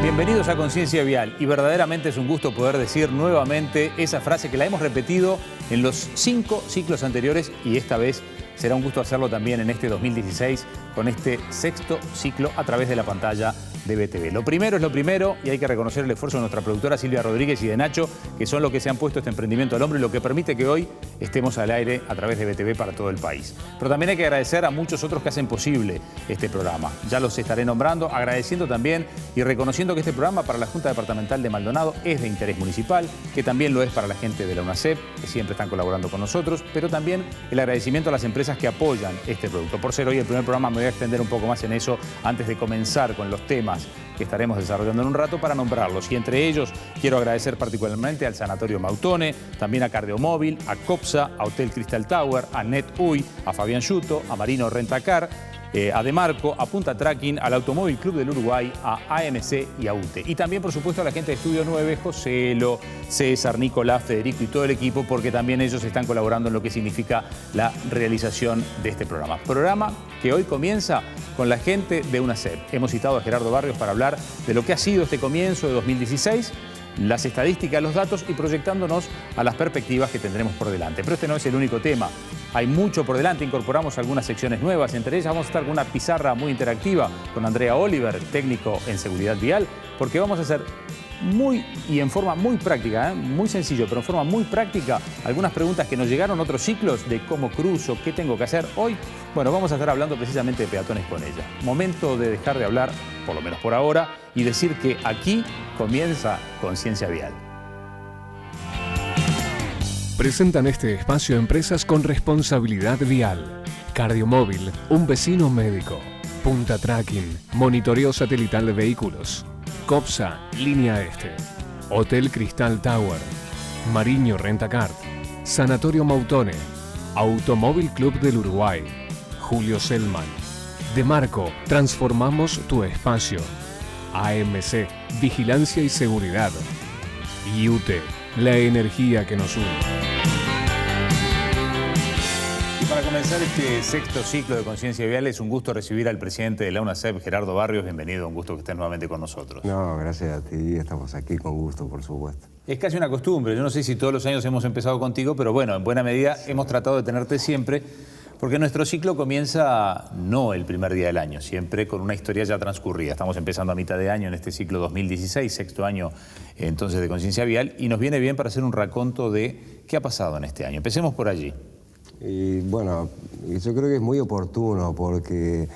Bienvenidos a Conciencia Vial y verdaderamente es un gusto poder decir nuevamente esa frase que la hemos repetido en los 5 ciclos anteriores y esta vez será un gusto hacerlo también en este 2016 con este 6º ciclo a través de la pantalla de BTV. Lo primero es lo primero y hay que reconocer el esfuerzo de nuestra productora Silvia Rodríguez y de Nacho, que son los que se han puesto este emprendimiento al hombro y lo que permite que hoy estemos al aire a través de BTV para todo el país. Pero también hay que agradecer a muchos otros que hacen posible este programa. Ya los estaré nombrando, agradeciendo también y reconociendo que este programa para la Junta Departamental de Maldonado es de interés municipal, que también lo es para la gente de la UNACEP, que siempre están colaborando con nosotros, pero también el agradecimiento a las empresas que apoyan este producto. Por ser hoy el primer programa me voy a extender un poco más en eso antes de comenzar con los temas que estaremos desarrollando en un rato para nombrarlos. Y entre ellos quiero agradecer particularmente al Sanatorio Mautone, también a Cardiomóvil, a COPSA, a Hotel Crystal Tower, a NetUI, a Fabián Yuto, a Marino Rentacar, a Demarco, a Punta Tracking, al Automóvil Club del Uruguay, a AMC y a UTE. Y también, por supuesto, a la gente de Estudio 9, Joselo, César, Nicolás, Federico y todo el equipo, porque también ellos están colaborando en lo que significa la realización de este programa. Programa que hoy comienza con la gente de UNACEP. Hemos citado a Gerardo Barrios para hablar de lo que ha sido este comienzo de 2016, las estadísticas, los datos y proyectándonos a las perspectivas que tendremos por delante. Pero este no es el único tema. Hay mucho por delante, incorporamos algunas secciones nuevas, entre ellas vamos a estar con una pizarra muy interactiva con Andrea Oliver, técnico en seguridad vial, porque vamos a hacer y en forma muy práctica, muy sencillo, pero en forma muy práctica, algunas preguntas que nos llegaron otros ciclos de cómo cruzo, qué tengo que hacer hoy. Bueno, vamos a estar hablando precisamente de peatones con ella. Momento de dejar de hablar, por lo menos por ahora, y decir que aquí comienza Conciencia Vial. Presentan este espacio empresas con responsabilidad vial. Cardiomóvil, un vecino médico. Punta Tracking, monitoreo satelital de vehículos. COPSA, Línea Este. Hotel Crystal Tower. Marino Rentacar. Sanatorio Mautone. Automóvil Club del Uruguay. Julio Selman. Demarco, transformamos tu espacio. AMC, Vigilancia y Seguridad. Y UTE, la energía que nos une. Para comenzar este 6º ciclo de Conciencia Vial es un gusto recibir al presidente de la UNACEP, Gerardo Barrios. Bienvenido, un gusto que estés nuevamente con nosotros. No, gracias a ti, estamos aquí con gusto, por supuesto. Es casi una costumbre, yo no sé si todos los años hemos empezado contigo, pero bueno, en buena medida hemos tratado de tenerte siempre, porque nuestro ciclo comienza no el primer día del año, siempre con una historia ya transcurrida. Estamos empezando a mitad de año en este ciclo 2016, 6º año entonces de Conciencia Vial, y nos viene bien para hacer un raconto de qué ha pasado en este año. Empecemos por allí. Y bueno, yo creo que es muy oportuno porque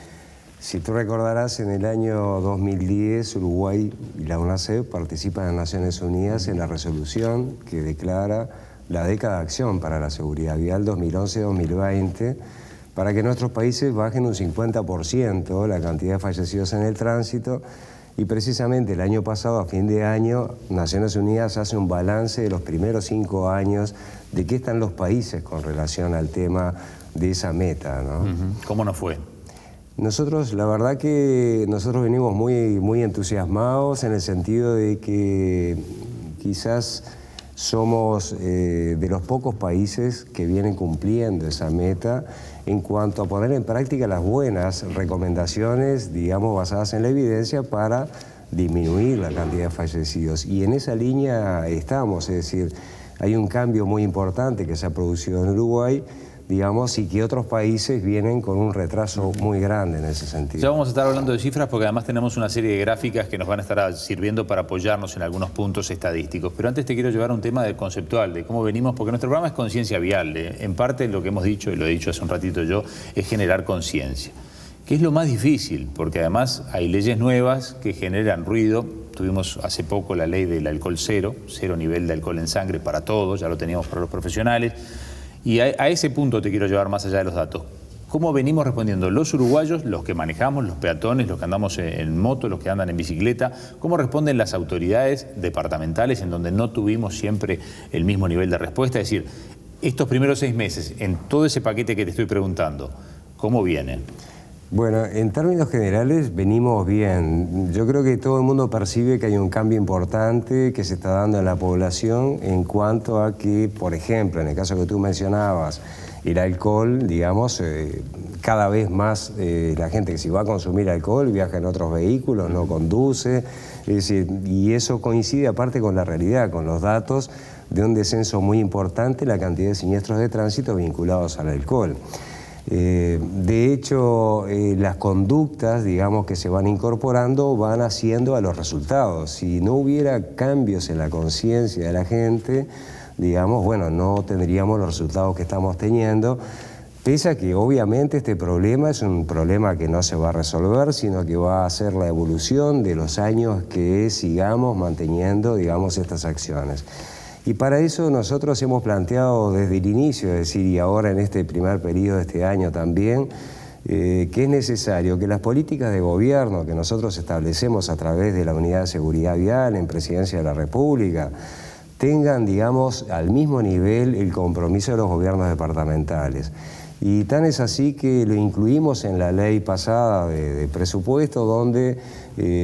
si tú recordarás, en el año 2010 Uruguay y la UNACEP participan en Naciones Unidas en la resolución que declara la década de acción para la seguridad vial 2011-2020 para que nuestros países bajen un 50% la cantidad de fallecidos en el tránsito. Y precisamente el año pasado, a fin de año, Naciones Unidas hace un balance de los primeros 5 años de qué están los países con relación al tema de esa meta, ¿no? ¿Cómo nos fue? Nosotros, la verdad que nosotros venimos muy entusiasmados en el sentido de que quizás somos de los pocos países que vienen cumpliendo esa meta en cuanto a poner en práctica las buenas recomendaciones, digamos, basadas en la evidencia para disminuir la cantidad de fallecidos. Y en esa línea estamos, es decir, hay un cambio muy importante que se ha producido en Uruguay, digamos, y que otros países vienen con un retraso muy grande en ese sentido. Ya vamos a estar hablando de cifras porque además tenemos una serie de gráficas que nos van a estar sirviendo para apoyarnos en algunos puntos estadísticos. Pero antes te quiero llevar a un tema conceptual de cómo venimos, porque nuestro programa es Conciencia Vial. En parte lo que hemos dicho, y lo he dicho hace un ratito yo, es generar conciencia, que es lo más difícil, porque además hay leyes nuevas que generan ruido. Tuvimos hace poco la ley del alcohol cero nivel de alcohol en sangre para todos, ya lo teníamos para los profesionales. Y a ese punto te quiero llevar más allá de los datos. ¿Cómo venimos respondiendo los uruguayos, los que manejamos, los peatones, los que andamos en moto, los que andan en bicicleta? ¿Cómo responden las autoridades departamentales en donde no tuvimos siempre el mismo nivel de respuesta? Es decir, estos primeros 6 meses, en todo ese paquete que te estoy preguntando, ¿cómo vienen? Bueno, en términos generales venimos bien. Yo creo que todo el mundo percibe que hay un cambio importante que se está dando en la población en cuanto a que, por ejemplo, en el caso que tú mencionabas, el alcohol, digamos, cada vez más la gente que si va a consumir alcohol viaja en otros vehículos, no conduce, es decir, y eso coincide aparte con la realidad, con los datos de un descenso muy importante en la cantidad de siniestros de tránsito vinculados al alcohol. De hecho, las conductas, digamos, que se van incorporando van haciendo a los resultados. Si no hubiera cambios en la conciencia de la gente, digamos, bueno, no tendríamos los resultados que estamos teniendo, pese a que obviamente este problema es un problema que no se va a resolver, sino que va a ser la evolución de los años que sigamos manteniendo, digamos, estas acciones. Y para eso nosotros hemos planteado desde el inicio, es decir, y ahora en este primer periodo de este año también, que es necesario que las políticas de gobierno que nosotros establecemos a través de la Unidad de Seguridad Vial en Presidencia de la República tengan, digamos, al mismo nivel el compromiso de los gobiernos departamentales. Y tan es así que lo incluimos en la ley pasada de presupuesto, donde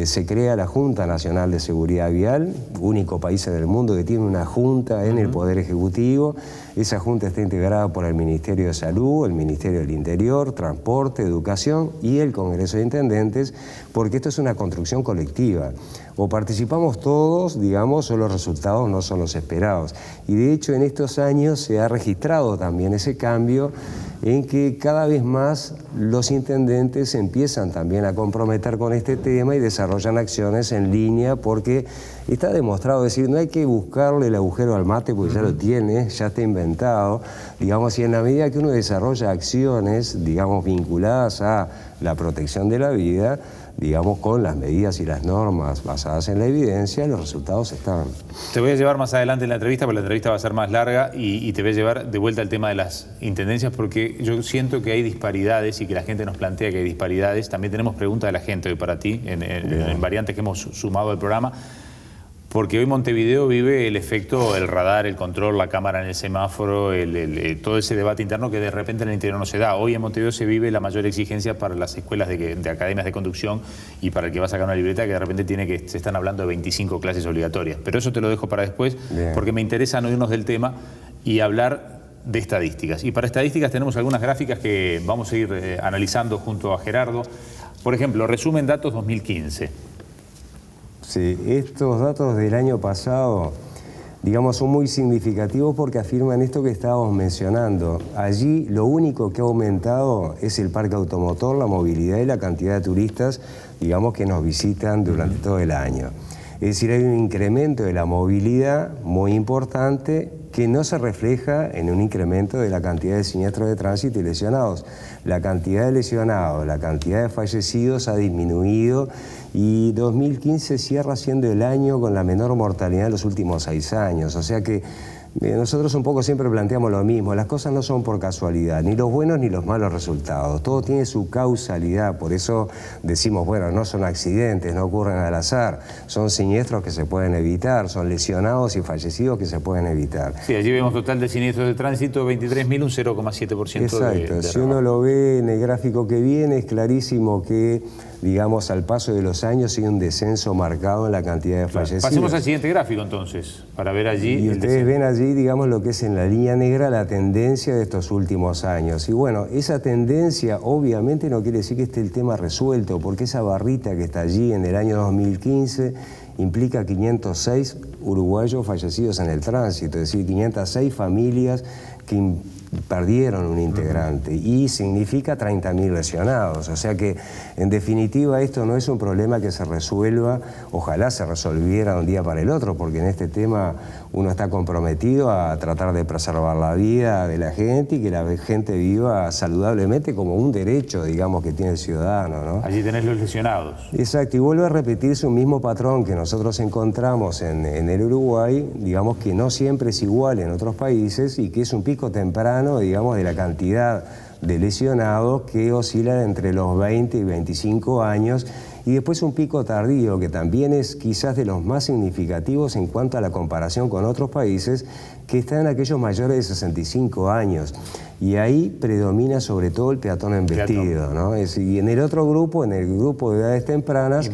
se crea la Junta Nacional de Seguridad Vial, único país en el mundo que tiene una junta en el Poder Ejecutivo. Esa junta está integrada por el Ministerio de Salud, el Ministerio del Interior, Transporte, Educación y el Congreso de Intendentes, porque esto es una construcción colectiva. O participamos todos, digamos, o los resultados no son los esperados. Y de hecho en estos años se ha registrado también ese cambio en que cada vez más los intendentes empiezan también a comprometer con este tema y desarrollan acciones en línea, porque está demostrado, es decir, no hay que buscarle el agujero al mate porque ya lo tiene, ya está inventado, digamos, y en la medida que uno desarrolla acciones, digamos, vinculadas a la protección de la vida, digamos, con las medidas y las normas basadas en la evidencia, los resultados están. Te voy a llevar más adelante en la entrevista, porque la entrevista va a ser más larga, y te voy a llevar de vuelta al tema de las intendencias, porque yo siento que hay disparidades y que la gente nos plantea que hay disparidades. También tenemos preguntas de la gente hoy para ti, en variantes que hemos sumado al programa. Porque hoy Montevideo vive el efecto, el radar, el control, la cámara en el semáforo, todo ese debate interno que de repente en el interior no se da. Hoy en Montevideo se vive la mayor exigencia para las escuelas de academias de conducción y para el que va a sacar una libreta, que de repente se están hablando de 25 clases obligatorias. Pero eso te lo dejo para después, porque me interesa no irnos del tema y hablar de estadísticas. Y para estadísticas tenemos algunas gráficas que vamos a ir analizando junto a Gerardo. Por ejemplo, resumen datos 2015. Sí, estos datos del año pasado, digamos, son muy significativos porque afirman esto que estábamos mencionando. Allí lo único que ha aumentado es el parque automotor, la movilidad y la cantidad de turistas, digamos, que nos visitan durante todo el año. Es decir, hay un incremento de la movilidad muy importante que no se refleja en un incremento de la cantidad de siniestros de tránsito y lesionados. La cantidad de lesionados, la cantidad de fallecidos ha disminuido y 2015 cierra siendo el año con la menor mortalidad de los últimos 6 años. O sea que nosotros un poco siempre planteamos lo mismo, las cosas no son por casualidad, ni los buenos ni los malos resultados, todo tiene su causalidad, por eso decimos, bueno, no son accidentes, no ocurren al azar, son siniestros que se pueden evitar, son lesionados y fallecidos que se pueden evitar. Sí, allí vemos total de siniestros de tránsito, 23.000, un 0,7%. Exacto, si uno lo ve en el gráfico que viene, es clarísimo que, digamos, al paso de los años hay un descenso marcado en la cantidad de fallecidos. Pasemos al siguiente gráfico entonces, para ver allí. Y ustedes ven allí, digamos, lo que es en la línea negra la tendencia de estos últimos años. Y bueno, esa tendencia obviamente no quiere decir que esté el tema resuelto, porque esa barrita que está allí en el año 2015 implica 506 uruguayos fallecidos en el tránsito, es decir, 506 familias que perdieron un integrante y significa 30.000 lesionados. O sea que, en definitiva, esto no es un problema que se resuelva, ojalá se resolviera de un día para el otro, porque en este tema uno está comprometido a tratar de preservar la vida de la gente y que la gente viva saludablemente como un derecho, digamos, que tiene el ciudadano, ¿no? Allí tenés los lesionados. Exacto, y vuelve a repetirse un mismo patrón que nosotros encontramos en el Uruguay, digamos que no siempre es igual en otros países y que es un pico temprano, digamos, de la cantidad de lesionados que oscilan entre los 20 y 25 años, y después un pico tardío que también es quizás de los más significativos en cuanto a la comparación con otros países, que están en aquellos mayores de 65 años. Y ahí predomina sobre todo el peatón embestido, ¿no? Y en el otro grupo, en el grupo de edades tempranas,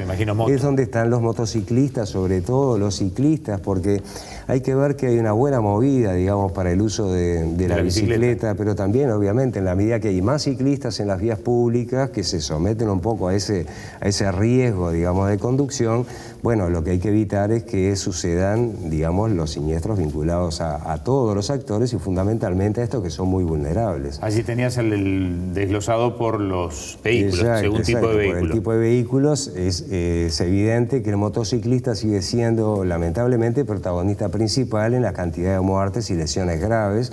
es donde están los motociclistas, sobre todo los ciclistas, porque hay que ver que hay una buena movida, digamos, para el uso de la bicicleta, pero también, obviamente, en la medida que hay más ciclistas en las vías públicas que se someten un poco a ese riesgo, digamos, de conducción, bueno, lo que hay que evitar es que sucedan, digamos, los siniestros vinculados a todos los actores y fundamentalmente a estos que son muy vulnerables. Allí tenías el desglosado por los vehículos, según tipo de vehículo. Por el tipo de vehículos es evidente que el motociclista sigue siendo, lamentablemente, protagonista principal en la cantidad de muertes y lesiones graves.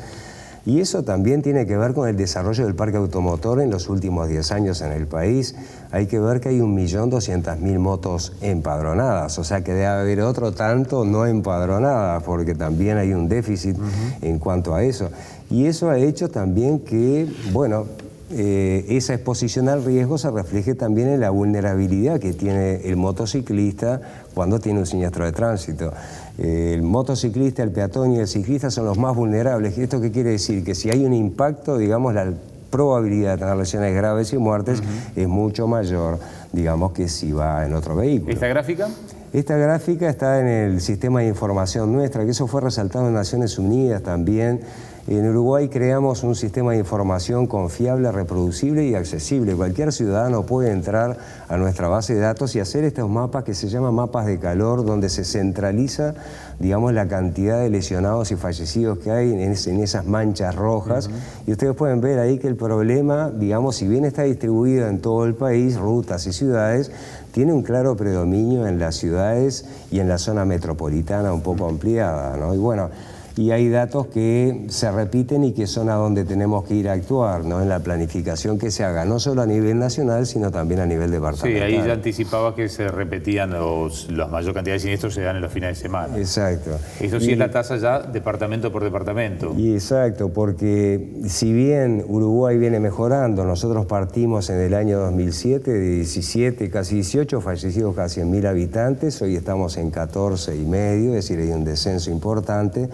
Y eso también tiene que ver con el desarrollo del parque automotor en los últimos 10 años en el país. Hay que ver que hay 1.200.000 motos empadronadas, o sea que debe haber otro tanto no empadronadas, porque también hay un déficit en cuanto a eso. Y eso ha hecho también que, bueno, esa exposición al riesgo se refleje también en la vulnerabilidad que tiene el motociclista cuando tiene un siniestro de tránsito. El motociclista, el peatón y el ciclista son los más vulnerables. ¿Y esto qué quiere decir? Que si hay un impacto, digamos, la probabilidad de tener lesiones graves y muertes es mucho mayor, digamos, que si va en otro vehículo. ¿Esta gráfica? Esta gráfica está en el sistema de información nuestra, que eso fue resaltado en Naciones Unidas también. En Uruguay creamos un sistema de información confiable, reproducible y accesible. Cualquier ciudadano puede entrar a nuestra base de datos y hacer estos mapas que se llaman mapas de calor, donde se centraliza, digamos, la cantidad de lesionados y fallecidos que hay en esas manchas rojas. Y ustedes pueden ver ahí que el problema, digamos, si bien está distribuido en todo el país, rutas y ciudades, tiene un claro predominio en las ciudades y en la zona metropolitana un poco ampliada, ¿no? Y bueno, y hay datos que se repiten y que son a donde tenemos que ir a actuar, ¿no? En la planificación que se haga, no solo a nivel nacional, sino también a nivel departamental. Sí, ahí ya anticipaba que se repetían la mayor cantidad de siniestros se dan en los fines de semana. Exacto. Eso sí es la tasa ya departamento por departamento. Y exacto, porque si bien Uruguay viene mejorando, nosotros partimos en el año 2007 de 17, casi 18 fallecidos cada 100.000 habitantes, hoy estamos en 14,5, es decir, hay un descenso importante.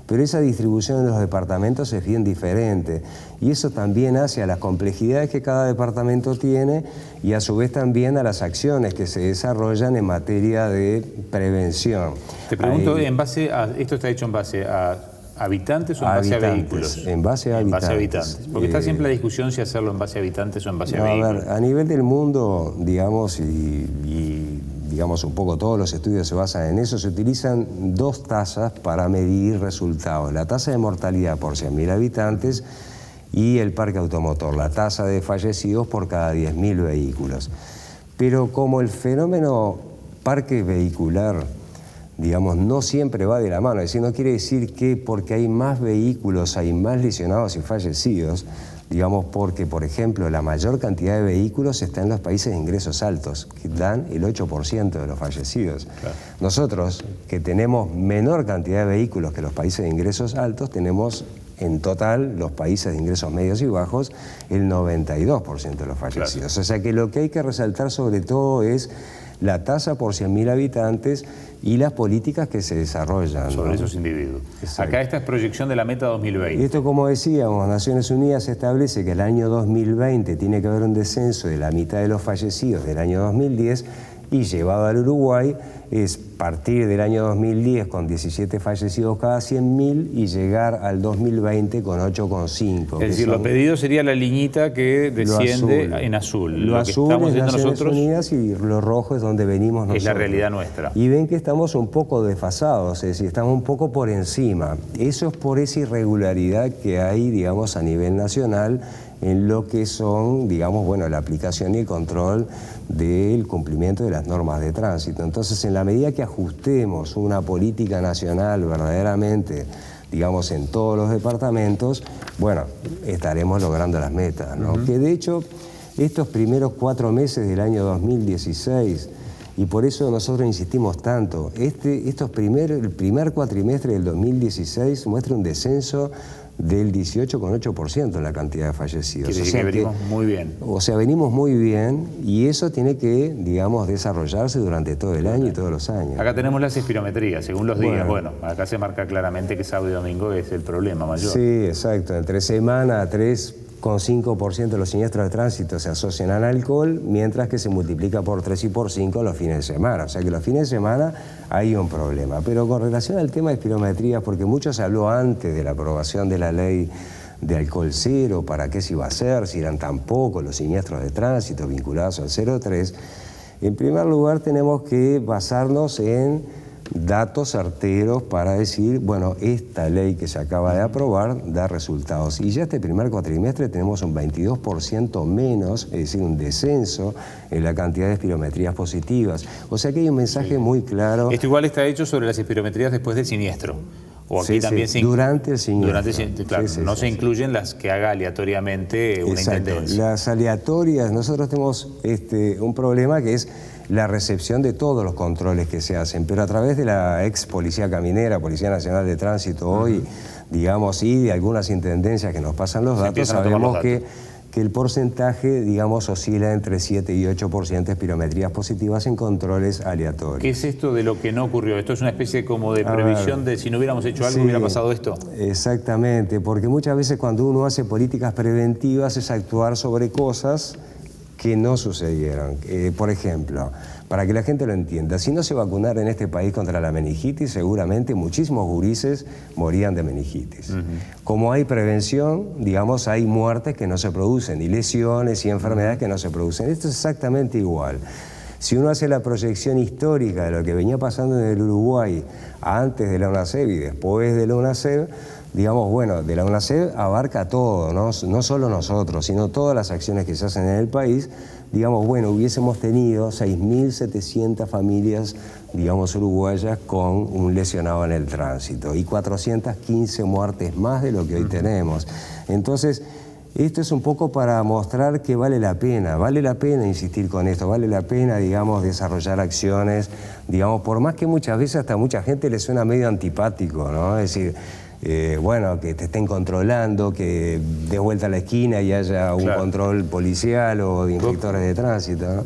Pero esa distribución en los departamentos es bien diferente y eso también hace a las complejidades que cada departamento tiene y a su vez también a las acciones que se desarrollan en materia de prevención. Te pregunto, ¿esto está hecho en base a habitantes o en base a vehículos? En base a habitantes. Porque está siempre la discusión si hacerlo en base a habitantes o en base a vehículos. A ver, a nivel del mundo, digamos, y digamos un poco todos los estudios se basan en eso, se utilizan dos tasas para medir resultados. La tasa de mortalidad por 100.000 habitantes y el parque automotor, la tasa de fallecidos por cada 10.000 vehículos. Pero como el fenómeno parque vehicular, digamos, no siempre va de la mano, es decir, no quiere decir que porque hay más vehículos hay más lesionados y fallecidos, digamos, porque, por ejemplo, la mayor cantidad de vehículos está en los países de ingresos altos, que dan el 8% de los fallecidos. Claro. Nosotros, que tenemos menor cantidad de vehículos que los países de ingresos altos, tenemos en total, los países de ingresos medios y bajos, el 92% de los fallecidos. Claro. O sea que lo que hay que resaltar sobre todo es la tasa por 100.000 habitantes y las políticas que se desarrollan sobre esos individuos. Exacto. Acá esta es proyección de la meta 2020. Y esto, como decíamos, Naciones Unidas establece que el año 2020 tiene que haber un descenso de la mitad de los fallecidos del año 2010 y llevado al Uruguay es partir del año 2010 con 17 fallecidos cada 100.000 y llegar al 2020 con 8,5. Es decir, lo pedido sería la liñita que desciende en azul. Lo azul que estamos es haciendo Naciones nosotros Unidas y lo rojo es donde venimos nosotros. Es la realidad nuestra. Y ven que estamos un poco desfasados, es decir, estamos un poco por encima. Eso es por esa irregularidad que hay, digamos, a nivel nacional en lo que son, digamos, bueno, la aplicación y el control del cumplimiento de las normas de tránsito. Entonces, en la medida que ajustemos una política nacional verdaderamente, digamos, en todos los departamentos, bueno, estaremos logrando las metas, ¿no? Que de hecho, estos primeros 4 meses del año 2016, y por eso nosotros insistimos tanto, el primer cuatrimestre del 2016 muestra un descenso del 18,8% en la cantidad de fallecidos. Quiere decir que venimos muy bien. O sea, venimos muy bien y eso tiene que, digamos, desarrollarse durante todo el año y todos los años. Acá tenemos las espirometrías, según los días. Bueno, acá se marca claramente que sábado y domingo es el problema mayor. Sí, exacto. Entre semana, 3,5% de los siniestros de tránsito se asocian al alcohol, mientras que se multiplica por 3 y por 5 los fines de semana. O sea que los fines de semana hay un problema. Pero con relación al tema de espirometrías, porque mucho se habló antes de la aprobación de la ley de alcohol cero, para qué se iba a hacer, si eran tan pocos los siniestros de tránsito vinculados al 0,3, en primer lugar tenemos que basarnos en datos certeros para decir, bueno, esta ley que se acaba de aprobar da resultados. Y ya este primer cuatrimestre tenemos un 22% menos, es decir, un descenso en la cantidad de espirometrías positivas. O sea que hay un mensaje muy claro. Esto igual está hecho sobre las espirometrías después del siniestro. O aquí también durante el siniestro. Claro, no se incluyen las que haga aleatoriamente una intendencia. Las aleatorias, nosotros tenemos un problema que es la recepción de todos los controles que se hacen, pero a través de la ex Policía Caminera, Policía Nacional de Tránsito hoy, digamos, y de algunas intendencias que nos pasan los datos, sabemos que el porcentaje, digamos, oscila entre 7 y 8% de espirometrías positivas en controles aleatorios. ¿Qué es esto de lo que no ocurrió? ¿Esto es una especie como de previsión de si no hubiéramos hecho algo, hubiera pasado esto? Exactamente, porque muchas veces cuando uno hace políticas preventivas es actuar sobre cosas que no sucedieron. Por ejemplo, para que la gente lo entienda, si no se vacunara en este país contra la meningitis, seguramente muchísimos gurises morían de meningitis. Como hay prevención, digamos, hay muertes que no se producen, y lesiones y enfermedades que no se producen. Esto es exactamente igual. Si uno hace la proyección histórica de lo que venía pasando en el Uruguay antes de la UNACEP y después de la UNACEP, digamos, bueno, de la UNACEP abarca todo, no solo nosotros, sino todas las acciones que se hacen en el país. Digamos, bueno, hubiésemos tenido 6.700 familias, digamos, uruguayas con un lesionado en el tránsito y 415 muertes más de lo que hoy tenemos. Entonces, esto es un poco para mostrar que vale la pena insistir con esto, vale la pena, digamos, desarrollar acciones, digamos, por más que muchas veces hasta mucha gente le suena medio antipático, ¿no? Es decir, bueno, que te estén controlando, que des vuelta a la esquina y haya un control policial o de inspectores de tránsito, ¿no?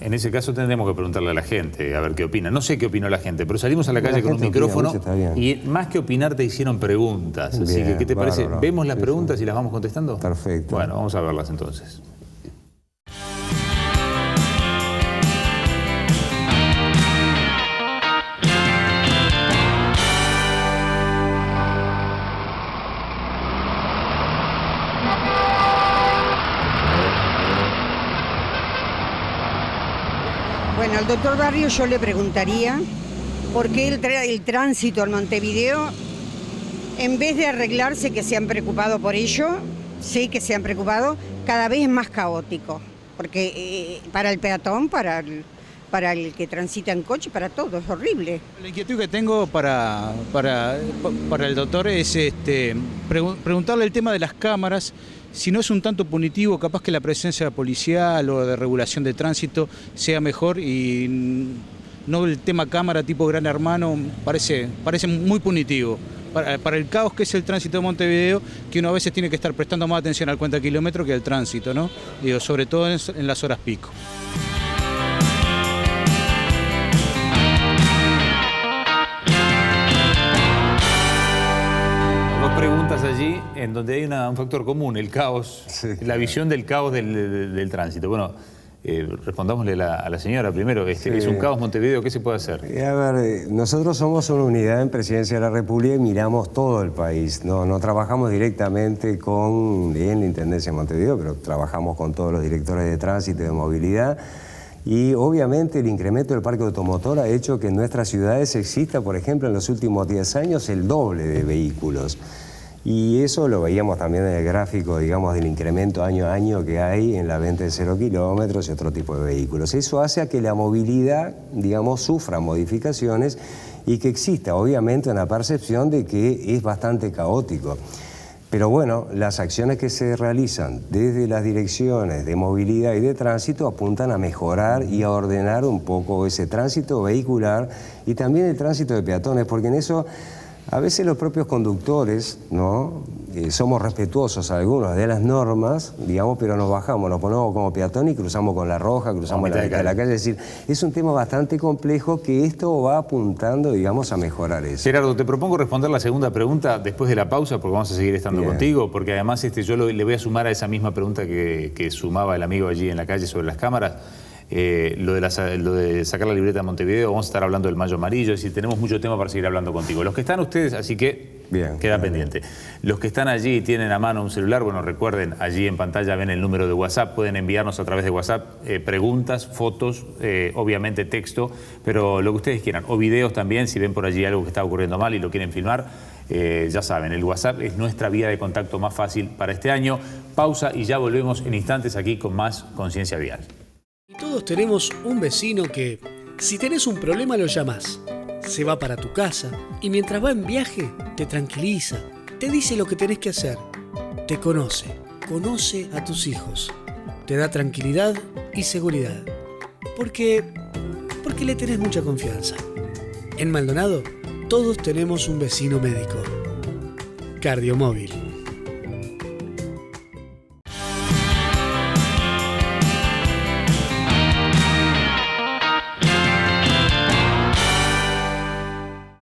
En ese caso tendremos que preguntarle a la gente, a ver qué opina. No sé qué opinó la gente, pero salimos a la calle con un micrófono y más que opinar te hicieron preguntas. Así que, ¿qué te parece? ¿Vemos las preguntas y las vamos contestando? Perfecto. Bueno, vamos a verlas entonces. Bueno, al doctor Barrio yo le preguntaría por qué el tránsito en Montevideo, en vez de arreglarse, que se han preocupado por ello, sí que se han preocupado, cada vez es más caótico. Porque para el peatón, para el que transita en coche, para todo, es horrible. La inquietud que tengo para el doctor es preguntarle el tema de las cámaras. Si no es un tanto punitivo, capaz que la presencia policial o de regulación de tránsito sea mejor y no el tema cámara tipo Gran Hermano parece muy punitivo. Para el caos que es el tránsito de Montevideo, que uno a veces tiene que estar prestando más atención al cuenta kilómetro que al tránsito, ¿no? Digo, sobre todo en las horas pico. Preguntas allí en donde hay un factor común, el caos, la visión del caos del tránsito. Bueno, respondámosle a la señora primero, es un caos Montevideo, ¿qué se puede hacer? A ver, nosotros somos una unidad en Presidencia de la República y miramos todo el país, no trabajamos directamente en la Intendencia de Montevideo, pero trabajamos con todos los directores de tránsito y de movilidad. Y obviamente el incremento del parque automotor ha hecho que en nuestras ciudades exista, por ejemplo, en los últimos 10 años el doble de vehículos. Y eso lo veíamos también en el gráfico, digamos, del incremento año a año que hay en la venta de 0 kilómetros y otro tipo de vehículos. Eso hace a que la movilidad, digamos, sufra modificaciones y que exista, obviamente, una percepción de que es bastante caótico. Pero bueno, las acciones que se realizan desde las direcciones de movilidad y de tránsito apuntan a mejorar y a ordenar un poco ese tránsito vehicular y también el tránsito de peatones, porque en eso A veces los propios conductores, ¿no? Somos respetuosos algunos de las normas, digamos, pero nos bajamos, nos ponemos como peatón y cruzamos con la roja, cruzamos la mitad de la calle. Es decir, es un tema bastante complejo que esto va apuntando, digamos, a mejorar eso. Gerardo, te propongo responder la segunda pregunta después de la pausa, porque vamos a seguir estando contigo, porque además yo le voy a sumar a esa misma pregunta que sumaba el amigo allí en la calle sobre las cámaras. Lo de sacar la libreta de Montevideo, vamos a estar hablando del Mayo Amarillo, es decir, tenemos mucho tema para seguir hablando contigo. Los que están ustedes, así que queda pendiente. Los que están allí y tienen a mano un celular, bueno, recuerden, allí en pantalla ven el número de WhatsApp, pueden enviarnos a través de WhatsApp preguntas, fotos, obviamente texto, pero lo que ustedes quieran, o videos también, si ven por allí algo que está ocurriendo mal y lo quieren filmar, ya saben, el WhatsApp es nuestra vía de contacto más fácil para este año. Pausa y ya volvemos en instantes aquí con más Conciencia Vial. Todos tenemos un vecino que, si tenés un problema, lo llamás. Se va para tu casa y mientras va en viaje, te tranquiliza, te dice lo que tenés que hacer. Te conoce a tus hijos. Te da tranquilidad y seguridad. Porque le tenés mucha confianza. En Maldonado, todos tenemos un vecino médico. Cardiomóvil.